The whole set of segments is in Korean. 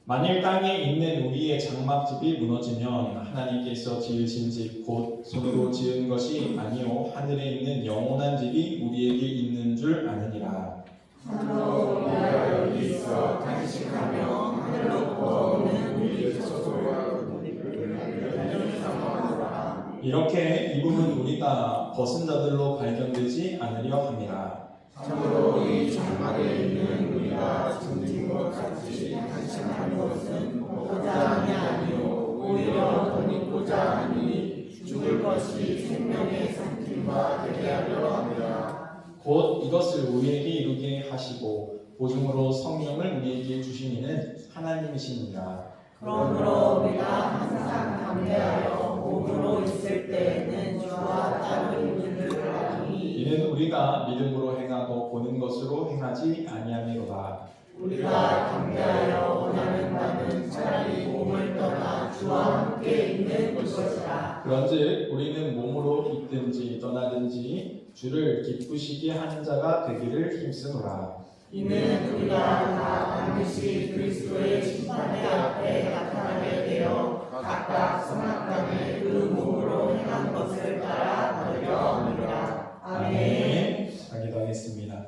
만일 땅에 있는 우리의 장막집이 무너지면 하나님께서 지으신 집 곧 손으로 지은 것이 아니요 하늘에 있는 영원한 집이 우리에게 있는 줄 아느니라. 참으로 우리가 여기 있어 탄식하며 하늘로 부어오는 우리의 소소와 우리를 하늘을 사모하노라. 이렇게 이름은 우리가 벗은 자들로 발견되지 않으려 함이라. 참으로 이 장막에 있는 우리가 숨진 것 같이 탄식하는 것은 보자 함이 아니요 오히려 더 잊고자 하니 죽을 것이 생명의 상tim과 되게 하려 함이라. 곧 이것을 우리에게 이루게 하시고 보증으로 성령을 우리에게 주시니는 하나님이시니라. 그러므로 우리가 항상 담대하여 몸으로 있을 때에는 주와 따로 있는 줄 아니 이는 우리가 믿음으로 행하고 보는 것으로 행하지 아니함이로다. 우리가 담대하여 원하는 바는 차라리 몸을 떠나 주와 함께 있는 것이라. 그런즉 우리는 몸으로 있든지 떠나든지 주를 기쁘시게 하는 자가 되기를 힘쓰노라. 이는 우리가 다 반드시 그리스도의 심판대 앞에 나타나게 되어 각각 성악당에 그 몸으로 행한 것을 따라 받으려 합니다. 아멘. 기도하겠습니다.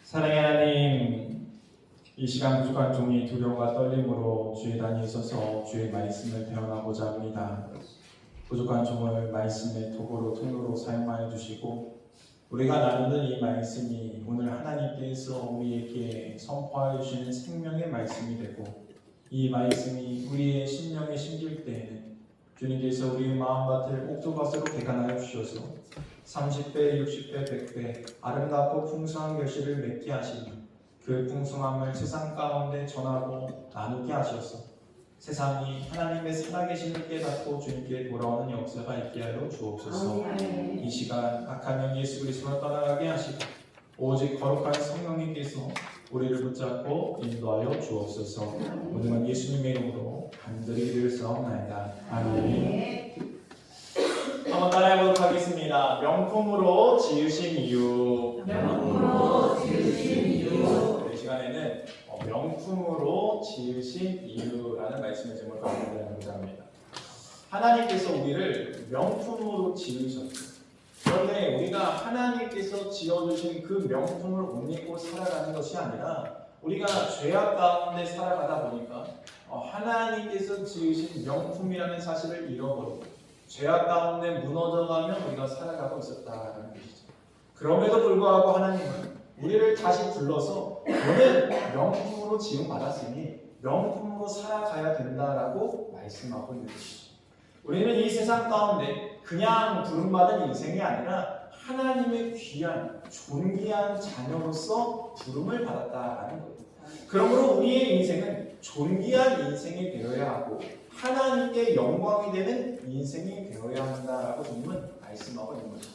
사랑의 하나님, 이 시간 부족한 종이 두려움과 떨림으로 주의 단위에 서서 주의 말씀을 배워나고자 합니다. 부족한 종을 말씀의 도구로 통로로 사용하여 주시고 우리가 나누는 이 말씀이 오늘 하나님께서 우리에게 선포하여 주시는 생명의 말씀이 되고 이 말씀이 우리의 심령에 심길 때에는 주님께서 우리의 마음밭을 옥토밭으로 개간하여 주셔서 30배, 60배, 100배 아름답고 풍성한 결실을 맺게 하시며 그 풍성함을 세상 가운데 전하고 나누게 하셔서 세상이 하나님의 살아계심을 깨닫고 주님께 돌아오는 역사가 있게 하여 주옵소서. 이 시간 악한 영 예수 그리스도를 떠나가게 하시고 오직 거룩한 성령님께서 우리를 붙잡고 인도하여 주옵소서. 오늘은 예수님의 이름으로 간절히 드리옵나이다. 아멘. 한번 따라해보도록 하겠습니다. 명품으로 지으신 이유. 명품으로 지으신 이유. 이 시간에는 명품으로 지으신 이유라는 말씀의 제목을 가져보고자 합니다. 하나님께서 우리를 명품으로 지으셨어요. 그런데 우리가 하나님께서 지어주신 그 명품을 옷 입고 살아가는 것이 아니라 우리가 죄악 가운데 살아가다 보니까 하나님께서 지으신 명품이라는 사실을 잃어버리고 죄악 가운데 무너져가며 우리가 살아가고 있었다는 것이죠. 그럼에도 불구하고 하나님은 우리를 다시 불러서 너는 명품으로 지음받았으니 명품으로 살아가야 된다라고 말씀하고 있는 것이죠. 우리는 이 세상 가운데 그냥 부름받은 인생이 아니라 하나님의 귀한 존귀한 자녀로서 부름을 받았다라는 거예요. 그러므로 우리의 인생은 존귀한 인생이 되어야 하고 하나님께 영광이 되는 인생이 되어야 한다라고 주님은 말씀하고 있는 것이죠.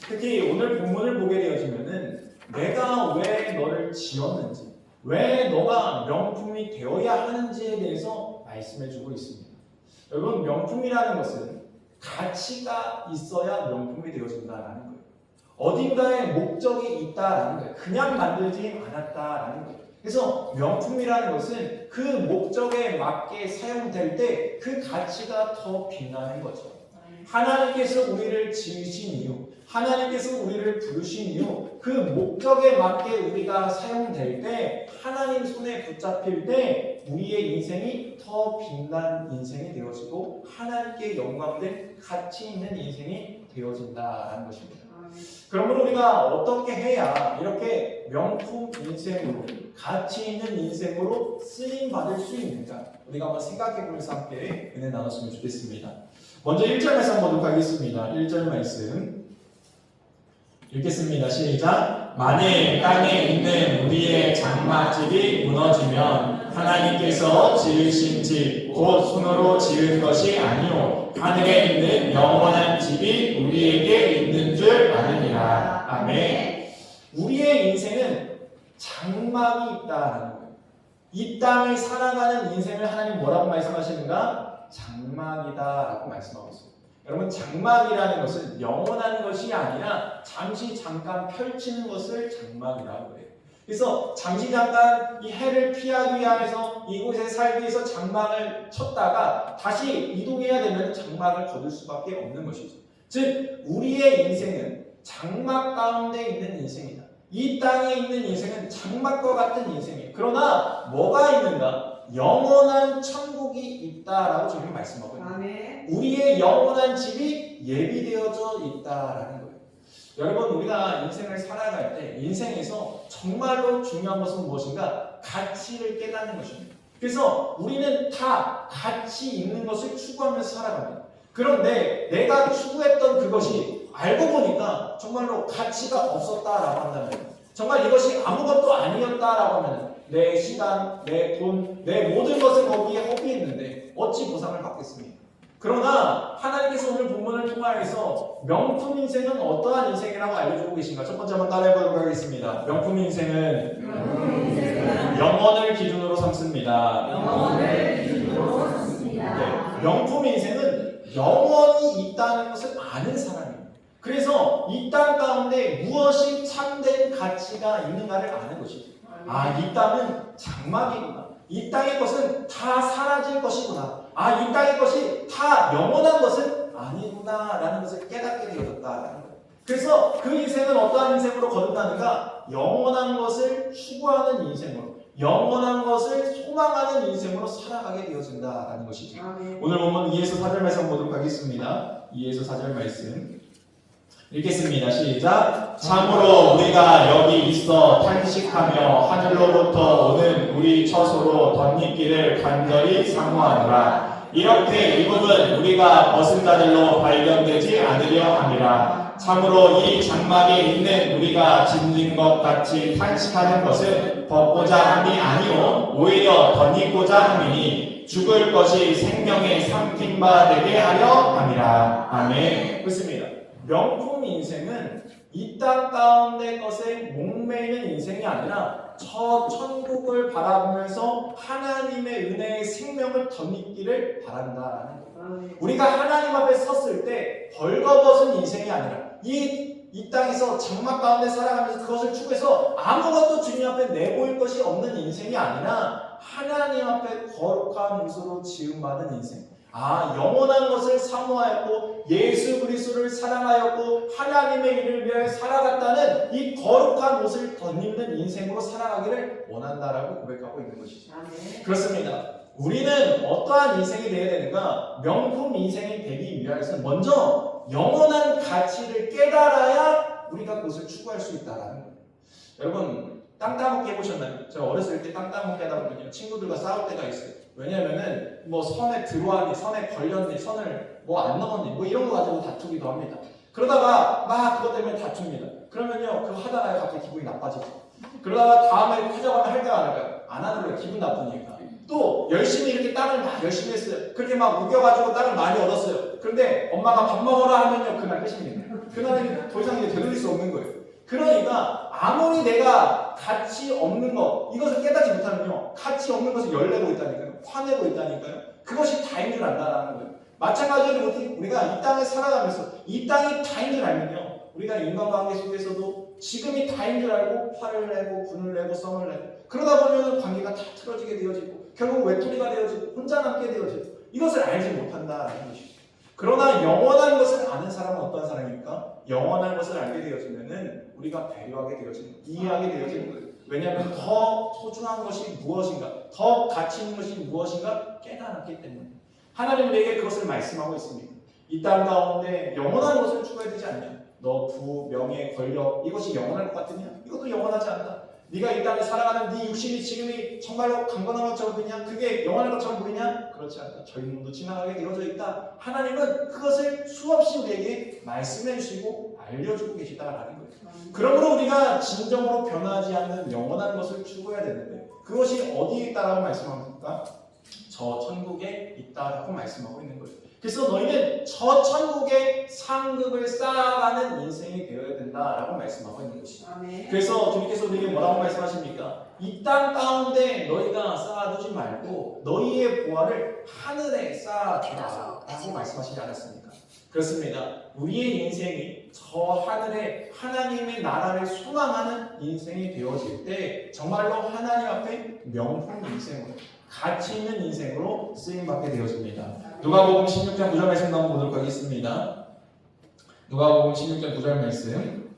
특히 오늘 본문을 보게 되어지면은 내가 왜 너를 지었는지, 왜 너가 명품이 되어야 하는지에 대해서 말씀해주고 있습니다. 여러분, 명품이라는 것은 가치가 있어야 명품이 되어진다라는 거예요. 어딘가에 목적이 있다라는 거예요. 그냥 만들지 않았다라는 거예요. 그래서 명품이라는 것은 그 목적에 맞게 사용될 때 그 가치가 더 빛나는 거죠. 하나님께서 우리를 지으신 이유, 하나님께서 우리를 부르신 이유, 그 목적에 맞게 우리가 사용될 때, 하나님 손에 붙잡힐 때 우리의 인생이 더 빛난 인생이 되어지고 하나님께 영광된 가치 있는 인생이 되어진다는 것입니다. 그러므로 우리가 어떻게 해야 이렇게 명품 인생으로, 가치 있는 인생으로 쓰임받을 수 있는가? 우리가 한번 생각해보면서 함께 은혜 나눴으면 좋겠습니다. 먼저 1절 말씀 한번 보도록 하겠습니다. 1절 말씀 읽겠습니다. 시작. 만일 땅에 있는 우리의 장막집이 무너지면 하나님께서 지으신 집 곧 손으로 지은 것이 아니요 하늘에 있는 영원한 집이 우리에게 있는 줄 아느니라. 아멘. 우리의 인생은 장막이 있다는 거예요. 이 땅을 살아가는 인생을 하나님 뭐라고 말씀하시는가? 장막이다라고 말씀하고 있습니다. 여러분, 장막이라는 것은 영원한 것이 아니라 잠시 잠깐 펼치는 것을 장막이라고 해요. 그래서 잠시 잠깐 이 해를 피하기 위해서 이곳에 살기 위해서 장막을 쳤다가 다시 이동해야 되면 장막을 거둘 수밖에 없는 것이죠. 즉 우리의 인생은 장막 가운데 있는 인생이다. 이 땅에 있는 인생은 장막과 같은 인생이에요. 그러나 뭐가 있는가? 영원한 천국이 있다라고 지금 말씀하고 있습니다. 아멘. 우리의 영원한 집이 예비되어져 있다라는 거예요. 여러분 우리가 인생을 살아갈 때 인생에서 정말로 중요한 것은 무엇인가? 가치를 깨닫는 것입니다. 그래서 우리는 다 가치 있는 것을 추구하면서 살아갑니다. 그런데 내가 추구했던 그것이 알고 보니까 정말로 가치가 없었다라고 한다면, 정말 이것이 아무것도 아니었다라고 하면 내 시간, 내 돈, 내 모든 것을 거기에 허비했는데 어찌 보상을 받겠습니까? 그러나 하나님께서 오늘 본문을 통하여서 명품 인생은 어떠한 인생이라고 알려주고 계신가? 첫 번째 한번 따라해보도록 하겠습니다. 명품 인생은 영원을 기준으로 삼습니다. 네, 명품 인생은 영원이 있다는 것을 아는 사람입니다. 그래서 이 땅 가운데 무엇이 참된 가치가 있는가를 아는 것이죠. 아, 이 땅은 장막이구나. 이 땅의 것은 다 사라질 것이구나. 아, 이 땅의 것이 다 영원한 것은 아니구나 라는 것을 깨닫게 되어졌다라는 거예요. 그래서 그 인생은 어떠한 인생으로 거듭나는가? 영원한 것을 추구하는 인생으로, 영원한 것을 소망하는 인생으로 살아가게 되어진다라는 것이죠. 오늘 본문 2에서 4절 말씀 보도록 하겠습니다. 2에서 4절 말씀 읽겠습니다. 시작. 참으로 우리가 여기 있어 탄식하며 하늘로부터 오는 우리 처소로 덧입기를 간절히 사모하노라. 이렇게 이 부분 우리가 벗은 자들로 발견되지 않으려 함이라. 참으로 이 장막에 있는 우리가 짐진 것 같이 탄식하는 것은 벗고자 함이 아니오 오히려 덧입고자 함이니 죽을 것이 생명의 삼킨 바 되게 하려 함이라. 아멘. 그렇습니다. 명품 인생은 이 땅 가운데 것에 목매이는 인생이 아니라 저 천국을 바라보면서 하나님의 은혜의 생명을 덧입기를 바란다라는 거예요. 우리가 하나님 앞에 섰을 때 벌거벗은 인생이 아니라 이 땅에서 장막 가운데 살아가면서 그것을 추구해서 아무것도 주님 앞에 내보일 것이 없는 인생이 아니라 하나님 앞에 거룩한 옷으로 지음받은 인생. 아, 영원한 것을 사모하였고 예수 그리스도를 사랑하였고 하나님의 일을 위해 살아갔다는 이 거룩한 옷을 덧입는 인생으로 살아가기를 원한다라고 고백하고 있는 것이죠. 그렇습니다. 우리는 어떠한 인생이 되어야 되는가? 명품 인생이 되기 위해서는 먼저 영원한 가치를 깨달아야 우리가 그것을 추구할 수 있다라는 거예요. 여러분 땅 따먹기 해보셨나요? 제가 어렸을 때 땅 따먹기 하다 보면 친구들과 싸울 때가 있어요. 왜냐면은 뭐 선에 들어왔니, 선에 걸렸니, 선을 뭐 안 넘었니, 뭐 이런 거 가지고 다투기도 합니다. 그러다가 막 그것 때문에 다툽니다. 그러면요, 그거 하다가 갑자기 기분이 나빠지죠. 그러다가 다음에 하자고 할까요, 안 할까요? 안 하는 거예요. 기분 나쁘니까. 또 열심히 이렇게 땅을 막 열심히 했어요. 그렇게 막 우겨가지고 땅을 많이 얻었어요. 그런데 엄마가 밥 먹어라 하면요, 그날 끝입니다. 그날은 더 이상 이제 되돌릴 수 없는 거예요. 그러니까 아무리 내가 가치 없는 것, 이것을 깨닫지 못하면요, 가치 없는 것을 열내고 있다니까요. 화내고 있다니까요. 그것이 다인 줄 안다라는 거예요. 마찬가지로 우리가 이 땅에 살아가면서 이 땅이 다인 줄 알면요, 우리가 인간관계 속에서도 지금이 다인 줄 알고 화를 내고 분을 내고 썸을 내고 그러다 보면 관계가 다 틀어지게 되어지고 결국 외톨이가 되어지고 혼자 남게 되어지고 이것을 알지 못한다라는 것이죠. 그러나 영원한 것을 아는 사람은 어떤 사람입니까? 영원한 것을 알게 되어지면은 우리가 배려하게 되어지는, 이해하게 되어지는 거예요. 왜냐하면 더 소중한 것이 무엇인가, 더 가치 있는 것이 무엇인가 깨달았기 때문에 하나님 우리에게 그것을 말씀하고 있습니다. 이 땅 가운데 영원한 것을 추구해야 되지 않냐? 너 부, 명예, 권력 이것이 영원할 것 같으냐? 이것도 영원하지 않다. 네가 이 땅에 살아가는 네 육신이 지금이 정말로 강건한 것처럼 보이냐? 그게 영원한 것처럼 보이냐? 그렇지 않다. 젊음도 지나가게 되어져 있다. 하나님은 그것을 수없이 우리에게 말씀해 주시고 알려주고 계시다라는 거예요. 그러므로 우리가 진정으로 변하지 않는 영원한 것을 추구해야 되는데 그것이 어디에 있다라고 말씀합니까? 저 천국에 있다라고 말씀하고 있는 거예요. 그래서 너희는 저 천국의 상급을 쌓아가는 인생이 되어야 된다라고 말씀하고 있는 것이죠. 그래서 주님께서 우리에게 뭐라고 말씀하십니까? 이 땅 가운데 너희가 쌓아두지 말고 너희의 보화를 하늘에 쌓아두라 라고 말씀하시지 않았습니까? 그렇습니다. 우리의 인생이 저 하늘에 하나님의 나라를 소망하는 인생이 되어질 때 정말로 하나님 앞에 명품 인생으로 가치 있는 인생으로 쓰임받게 되어집니다. 누가복음 16장 9절 말씀 한번 보도록 하겠습니다. 누가복음 16장 9절 말씀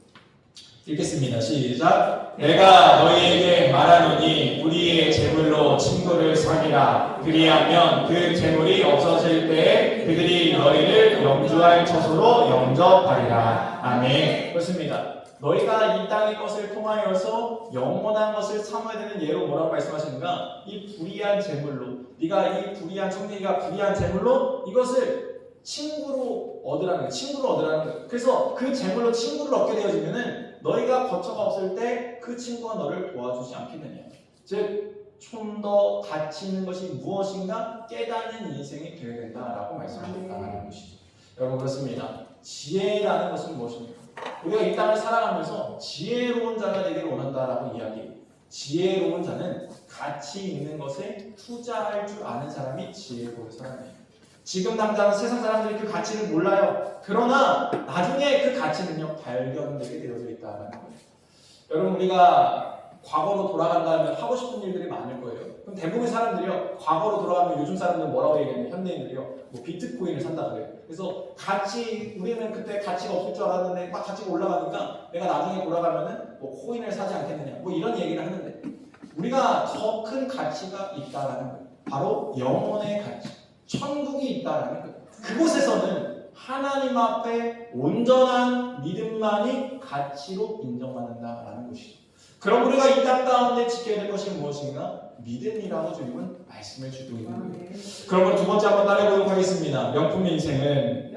읽겠습니다. 시작. 내가 너희에게 말하노니 우리의 재물로 친구를 사귀라. 그리하면 그 재물이 없어질 때에 그들이 너희를 영주할 처소로 영접하리라. 아멘. 그렇습니다. 너희가 이 땅의 것을 통하여서 영원한 것을 삼아야 되는 예로 뭐라고 말씀하시는가? 이 불의한 재물로, 네가 이 불의한 청지기가 불의한 재물로 이것을 친구로 얻으라는 거예요. 친구를 얻으라는 거예요. 그래서 그 재물로 친구를 얻게 되어지면은 너희가 거처가 없을 때 그 친구가 너를 도와주지 않겠느냐. 즉 좀 더 가치 있는 것이 무엇인가 깨닫는 인생이 되어야 된다라고 말씀하셨다는 것이죠. 여러분 그렇습니다. 지혜라는 것은 무엇입니까? 우리가 이 땅을 살아가면서 지혜로운 자가 되기를 원한다라고 이야기해요. 지혜로운 자는 가치 있는 것에 투자할 줄 아는 사람이 지혜로운 사람이에요. 지금 당장 세상 사람들이 그 가치를 몰라요. 그러나 나중에 그 가치는요 발견되게 되어져 있다는 거예요. 여러분 우리가 과거로 돌아간다면 하고 싶은 일들이 많을 거예요. 그럼 대부분의 사람들이요 과거로 돌아가면 요즘 사람들은 뭐라고 얘기하냐면 현대인들이요 뭐 비트코인을 산다 그래요. 그래서 우리는 그때 가치가 없을 줄 알았는데 막 가치가 올라가니까 내가 나중에 돌아가면은 뭐 코인을 사지 않겠느냐 뭐 이런 얘기를 하는데 우리가 더 큰 가치가 있다라는 거예요. 바로 영혼의 가치. 천국이 있다라는 거예요. 그곳에서는 하나님 앞에 온전한 믿음만이 가치로 인정받는다라는 것이죠. 그럼 우리가 이 땅 가운데 지켜야 될 것이 무엇인가? 믿음이라고 주님은 말씀을 주고 있는 거예요. 그러면 두 번째 한번 따라해보도록 하겠습니다. 명품 인생은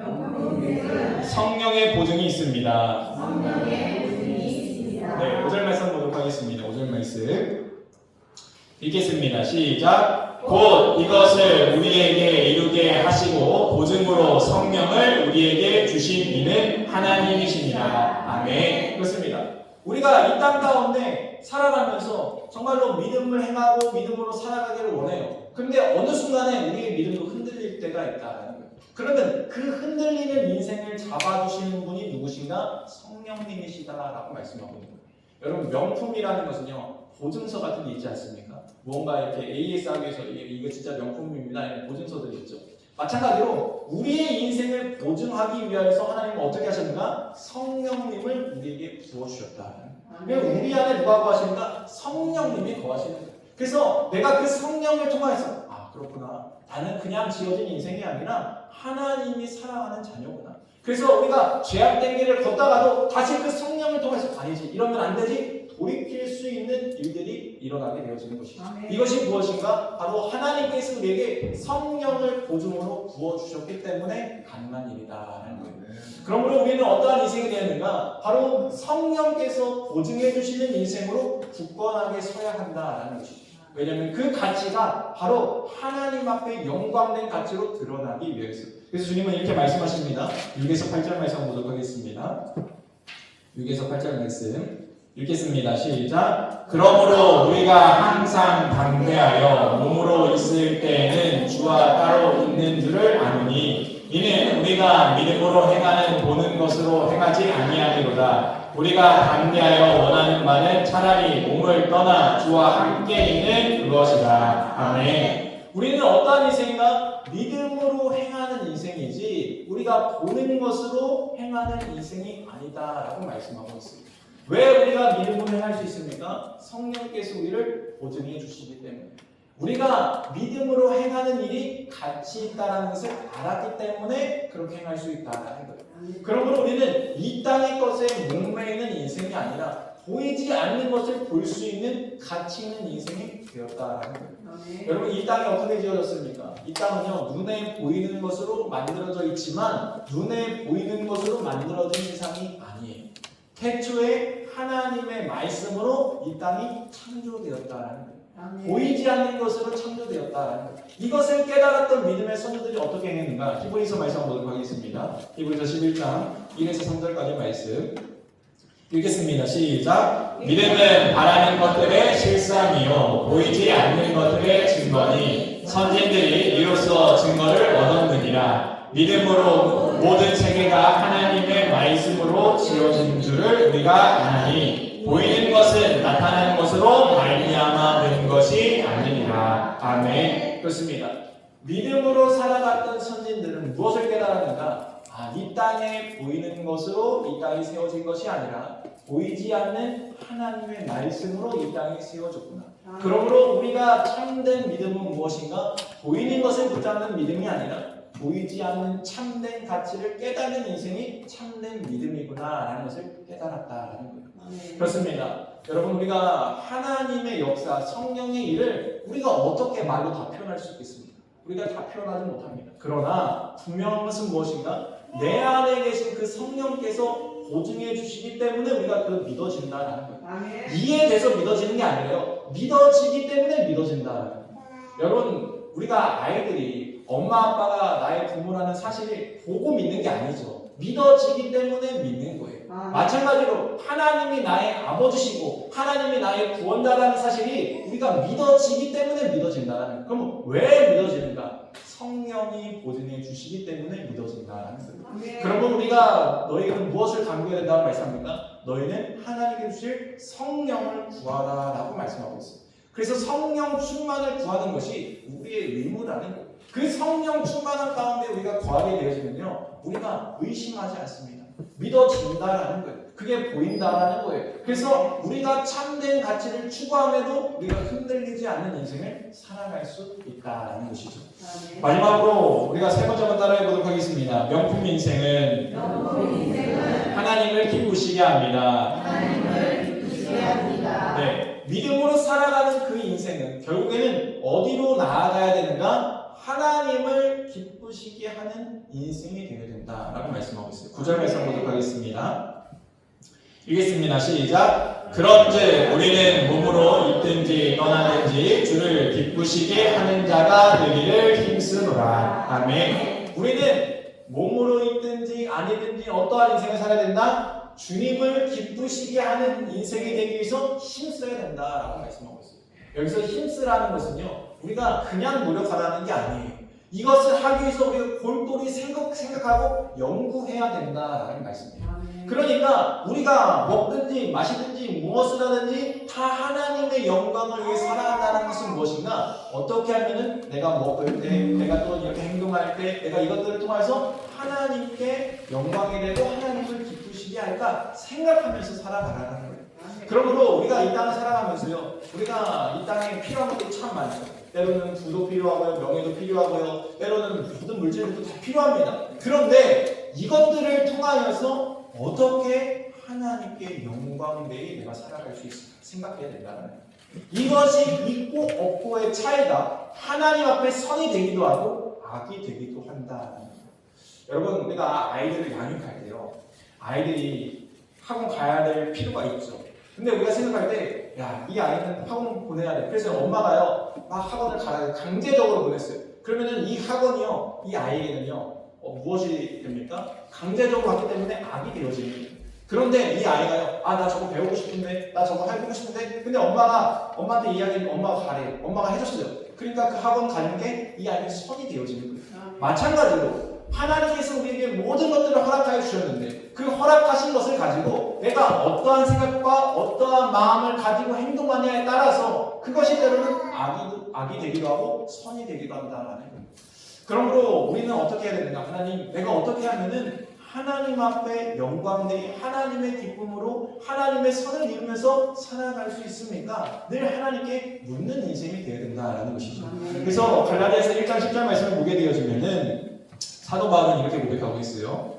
성령의 보증이 있습니다. 네, 5절 말씀 보도록 하겠습니다. 5절 말씀 읽겠습니다. 시작. 곧 이것을 우리에게 이루게 하시고 보증으로 성령을 우리에게 주신 이는 하나님이십니다. 아멘. 그렇습니다. 우리가 이 땅 가운데 살아가면서 정말로 믿음을 행하고 믿음으로 살아가기를 원해요. 그런데 어느 순간에 우리의 믿음도 흔들릴 때가 있다는 거예요. 그러면 그 흔들리는 인생을 잡아주시는 분이 누구신가? 성령님이시다라고 말씀하고 있는 거예요. 여러분 명품이라는 것은요 보증서 같은 게 있지 않습니까? 뭔가 이렇게 AS 하기 위해서 이거 진짜 명품입니다. 이런 보증서들이 있죠. 마찬가지로 우리의 인생을 보증하기 위해서 하나님은 어떻게 하셨는가? 성령님을 우리에게 부어주셨다. 우리 안에 누가 거하시는가? 성령님이 거하시는 거예요. 그래서 내가 그 성령을 통해서 그렇구나. 나는 그냥 지어진 인생이 아니라 하나님이 사랑하는 자녀구나. 그래서 우리가 죄악된 길을 걷다가도 다시 그 성령을 통해서 아니지 이러면 안 되지 돌이킬 수 있는 일들이 일어나게 되어지는 것이죠. 이것이 무엇인가? 바로 하나님께서 우리에게 성령을 보증으로 부어주셨기 때문에 가능한 일이다라는 거예요. 그러므로 우리는 어떠한 인생이 되었는가? 바로 성령께서 보증해 주시는 인생으로 굳건하게 서야 한다라는 것이죠. 왜냐하면 그 가치가 바로 하나님 앞에 영광된 가치로 드러나기 위해서. 그래서 주님은 이렇게 말씀하십니다. 6에서 8절 말씀 보도록 하겠습니다. 6에서 8절 말씀 읽겠습니다. 시작. 그러므로 우리가 항상 담대하여 몸으로 있을 때에는 주와 따로 있는 줄을 아노니 이는 우리가 믿음으로 행하는 보는 것으로 행하지 아니하리로다. 우리가 담대하여 원하는 바는 차라리 몸을 떠나 주와 함께 있는 그것이다. 아멘. 우리는 어떠한 인생인가? 믿음으로 행하는 인생이지 우리가 보는 것으로 행하는 인생이 아니다라고 말씀하고 있습니다. 왜 우리가 믿음으로 행할 수 있습니까? 성령께서 우리를 보증해 주시기 때문에. 우리가 믿음으로 행하는 일이 가치 있다는 것을 알았기 때문에 그렇게 행할 수 있다는 거예요. 그러므로 우리는 이 땅의 것에 목매이는 인생이 아니라 보이지 않는 것을 볼 수 있는 가치 있는 인생이 되었다는 거예요. 여러분 이 땅이 어떻게 지어졌습니까? 이 땅은요 눈에 보이는 것으로 만들어져 있지만 눈에 보이는 것으로 만들어진 세상이 아니에요. 태초에 하나님의 말씀으로 이 땅이 창조되었다는 거예요. 보이지 않는 것으로 창조되었다는 거예요. 이것을 깨달았던 믿음의 선조들이 어떻게 행했는가? 히브리서 말씀 보도록 하겠습니다. 히브리서 11장 1에서 3절까지 말씀 읽겠습니다. 시작. 믿음은 바라는 것들의 실상이요 보이지 않는 것들의 증거니 선진들이 이로써 증거를 얻었느니라. 믿음으로 모든 세계가 하나님의 말씀으로 지어진 줄을 우리가 아나니 보이는 것은 나타나는 것으로 말미암아 되는 것이 아니니라. 아멘. 그렇습니다. 믿음으로 살아갔던 선진들은 무엇을 깨달았는가? 이 땅에 보이는 것으로 이 땅이 세워진 것이 아니라 보이지 않는 하나님의 말씀으로 이 땅이 세워졌구나. 그러므로 우리가 참된 믿음은 무엇인가? 보이는 것을 붙잡는 믿음이 아니라 보이지 않는 참된 가치를 깨닫는 인생이 참된 믿음이구나라는 것을 깨달았다라는 거예요. 그렇습니다. 여러분, 우리가 하나님의 역사, 성령의 일을 우리가 어떻게 말로 다 표현할 수 있겠습니까? 우리가 다 표현하지 못합니다. 그러나 분명한 것은 무엇인가? 내 안에 계신 그 성령께서 보증해 주시기 때문에 우리가 그 믿어진다라는 거예요. 이해돼서 믿어지는 게 아니에요. 믿어지기 때문에 믿어진다라는 거예요. 여러분, 우리가 아이들이 엄마 아빠가 나의 부모라는 사실을 보고 믿는 게 아니죠. 믿어지기 때문에 믿는 거예요. 마찬가지로 하나님이 나의 아버지시고 하나님이 나의 구원자라는 사실이 우리가 믿어지기 때문에 믿어진다라는 거예요. 그럼 왜 믿어지는가? 성령이 보증해 주시기 때문에 믿어진다라는 거예요. 그러면 우리가 너희는 무엇을 간구해야 된다고 말씀합니까? 너희는 하나님께 주실 성령을 구하라라고 말씀하고 있어요. 그래서 성령 충만을 구하는 것이 우리의 의무라는 거예요. 그 성령 충만한 가운데 우리가 거하게 되어지면요, 우리가 의심하지 않습니다. 믿어진다라는 거예요. 그게 보인다라는 거예요. 그래서 우리가 참된 가치를 추구함에도 우리가 흔들리지 않는 인생을 살아갈 수 있다라는 것이죠. 마지막으로 우리가 세 번째 한번 따라해 보도록 하겠습니다. 명품 인생은 하나님을 기쁘시게 합니다. 네, 믿음으로 살아가는 그 인생은 결국에는 어디로 나아가야 되는가? 하나님을 기쁘시게 하는 인생이 되어야 된다라고 말씀하고 있어요. 9절 말씀 보도록 하겠습니다. 읽겠습니다. 시작. 그런즉 우리는 몸으로 있든지 떠나든지 주를 기쁘시게 하는 자가 되기를 힘쓰노라. 아멘. 우리는 몸으로 있든지 아니든지 어떠한 인생을 살아야 된다? 주님을 기쁘시게 하는 인생이 되기 위해서 힘써야 된다라고 말씀하고 있어요. 여기서 힘쓰라는 것은요, 우리가 그냥 노력하라는 게 아니에요. 이것을 하기 위해서 우리가 골똘히 생각하고 연구해야 된다라는 말씀입니다. 그러니까 우리가 먹든지 마시든지 무엇을 하든지 다 하나님의 영광을 위해 살아간다는 것은 무엇인가? 어떻게 하면은 내가 먹을 때, 내가 또 이렇게 행동할 때, 내가 이것들을 통해서 하나님께 영광이 되고 하나님을 기쁘시게 할까 생각하면서 살아가라는 거예요. 그러므로 우리가 이 땅을 살아가면서요, 우리가 이 땅에 필요한 것들이 참 많죠. 때로는 부도 필요하고요, 명예도 필요하고요, 때로는 모든 물질들도 다 필요합니다. 그런데 이것들을 통하여서 어떻게 하나님께 영광되이 내가 살아갈 수 있을까 생각해야 된다는 거예요. 이것이 있고 없고의 차이가 하나님 앞에 선이 되기도 하고 악이 되기도 한다는 거예요. 여러분, 우리가 아이들을 양육할 때요, 아이들이 학원 가야 될 필요가 있죠. 근데 우리가 생각할 때, 야, 이 아이는 학원 보내야 돼. 그래서 엄마가요, 막 학원을 가야 돼. 강제적으로 보냈어요. 그러면은 이 학원이요, 이 아이에게는요, 무엇이 됩니까? 강제적으로 하기 때문에 악이 되어지는 거예요. 그런데 이 아이가요, 나 저거 배우고 싶은데, 나 저거 해보고 싶은데, 근데 엄마한테 이야기를 엄마가 가래요. 엄마가 해줬어요. 그러니까 그 학원 가는 게 이 아이의 선이 되어지는 거예요. 마찬가지로 하나님께서 우리에게 모든 것들을 허락하여 주셨는데 그 허락하신 것을 가지고 내가 어떠한 생각과 어떠한 마음을 가지고 행동하냐에 따라서 그것이 때로는 악이 되기도 하고 선이 되기도 한다라는 거예요. 그러므로 우리는 어떻게 해야 되는가? 하나님, 내가 어떻게 하면은 하나님 앞에 영광되이 하나님의 기쁨으로 하나님의 선을 이루면서 살아갈 수 있습니까? 늘 하나님께 묻는 인생이 되어야 된다라는 것이죠. 그래서 갈라디아서 1장 10절 말씀을 보게 되어지면은 사도 바울은 이렇게 고백하고 있어요.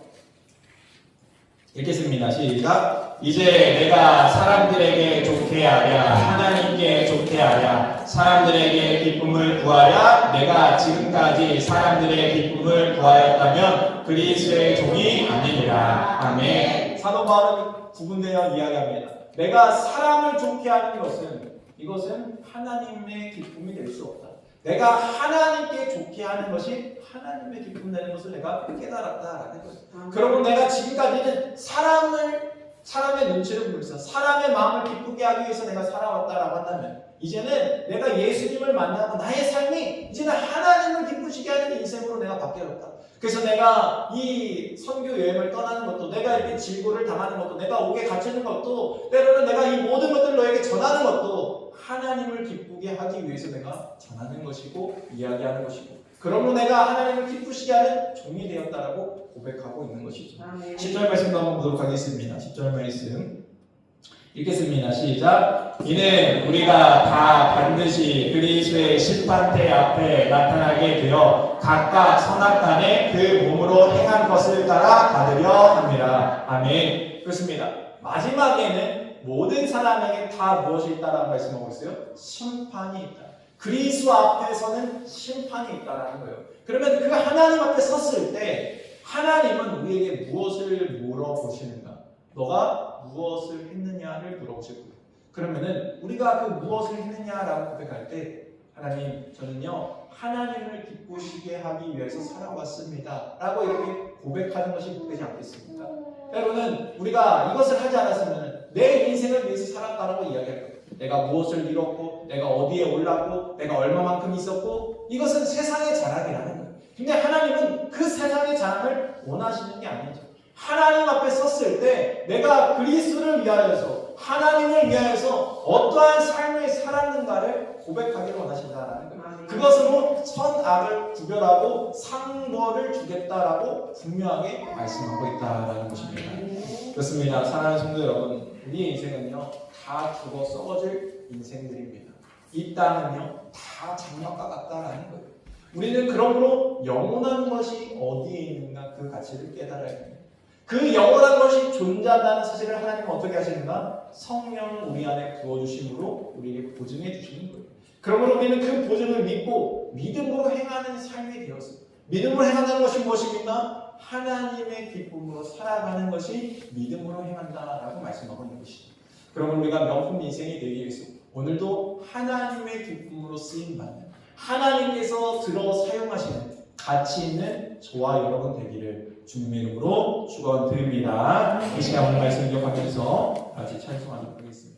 읽겠습니다. 시작. 이제 내가 사람들에게 좋게 하랴 하나님께 좋게 하랴 사람들에게 기쁨을 구하랴 내가 지금까지 사람들의 기쁨을 구하였다면 그리스도의 종이 아니니라. 아멘. 사도 바울은 구분되어 이야기합니다. 내가 사람을 좋게 하는 것은 이것은 하나님의 기쁨이 될 수 없다. 내가 하나님께 좋게 하는 것이 하나님의 기쁨 되는 것을 내가 깨달았다라는 거예요. 그러면 내가 지금까지는 사람을 사람의 눈치를 보면서 사람의 마음을 기쁘게 하기 위해서 내가 살아왔다라고 한다면 이제는 내가 예수님을 만나고 나의 삶이 이제는 하나님을 기쁘시게 하는 인생으로 내가 바뀌었다. 그래서 내가 이 선교 여행을 떠나는 것도, 내가 이렇게 질고를 당하는 것도, 내가 옥에 갇히는 것도, 때로는 내가 이 모든 것들을 너에게 전하는 것도 하나님을 기쁘게 하기 위해서 내가 전하는 것이고 이야기하는 것이고, 그러므로 내가 하나님을 기쁘시게 하는 종이 되었다라고 고백하고 있는 것이죠. 10절 말씀도 한번 보도록 하겠습니다. 10절 말씀 읽겠습니다. 시작. 이는 우리가 다 반드시 그리스도의 심판대 앞에 나타나게 되어 각각 선악간에 그 몸으로 행한 것을 따라 받으려 합니다. 아멘. 그렇습니다. 마지막에는 모든 사람에게 다 무엇이 있다라고 말씀하고 있어요? 심판이 있다. 그리스도 앞에서는 심판이 있다라는 거예요. 그러면 그 하나님 앞에 섰을 때 하나님은 우리에게 무엇을 물어보시는가? 너가 무엇을 했느냐를 물어보실 거예요. 그러면은 우리가 그 무엇을 했느냐라고 고백할 때 하나님, 저는요 하나님을 기쁘시게 하기 위해서 살아왔습니다 라고 이렇게 고백하는 것이 되지 않겠습니까? 때로는 우리가 이것을 하지 않았으면 내 인생을 위해서 살았다라고 이야기할 거예요. 내가 무엇을 이뤘고, 내가 어디에 올랐고, 내가 얼마만큼 있었고, 이것은 세상의 자랑이라는 거예요. 근데 하나님은 그 세상의 자랑을 원하시는 게 아니죠. 하나님 앞에 섰을 때 내가 그리스도를 위하여서, 하나님을 위하여서 어떠한 삶을 살았는가를 고백하기를 원하신다라는 거예요. 그것으로 선악을 구별하고 상벌을 주겠다라고 분명하게 말씀하고 있다라는 것입니다. 그렇습니다. 사랑하는 성도 여러분, 우리의 인생은요 다 죽어 썩어질 인생들입니다. 이 땅은요 다 장막과 같다라는 거예요. 우리는 그러므로 영원한 것이 어디에 있는가 그 가치를 깨달아야 됩니다. 그 영원한 것이 존재한다는 사실을 하나님은 어떻게 하시는가? 성령을 우리 안에 부어주심으로 우리에게 보증해 주시는 거예요. 그러므로 우리는 그 보증을 믿고 믿음으로 행하는 삶이 되었어요. 믿음으로 행하는 것이 무엇입니까? 하나님의 기쁨으로 살아가는 것이 믿음으로 행한다라고 말씀하고 있는 것이죠. 그러면 우리가 명품 인생이 되기 위해서 오늘도 하나님의 기쁨으로 쓰임받는, 하나님께서 들어 사용하시는 가치 있는 저와 여러분 되기를 주님의 이름으로 축원드립니다. 이 시간 오늘 말씀 기억하면서 같이 찬송하도록 하겠습니다.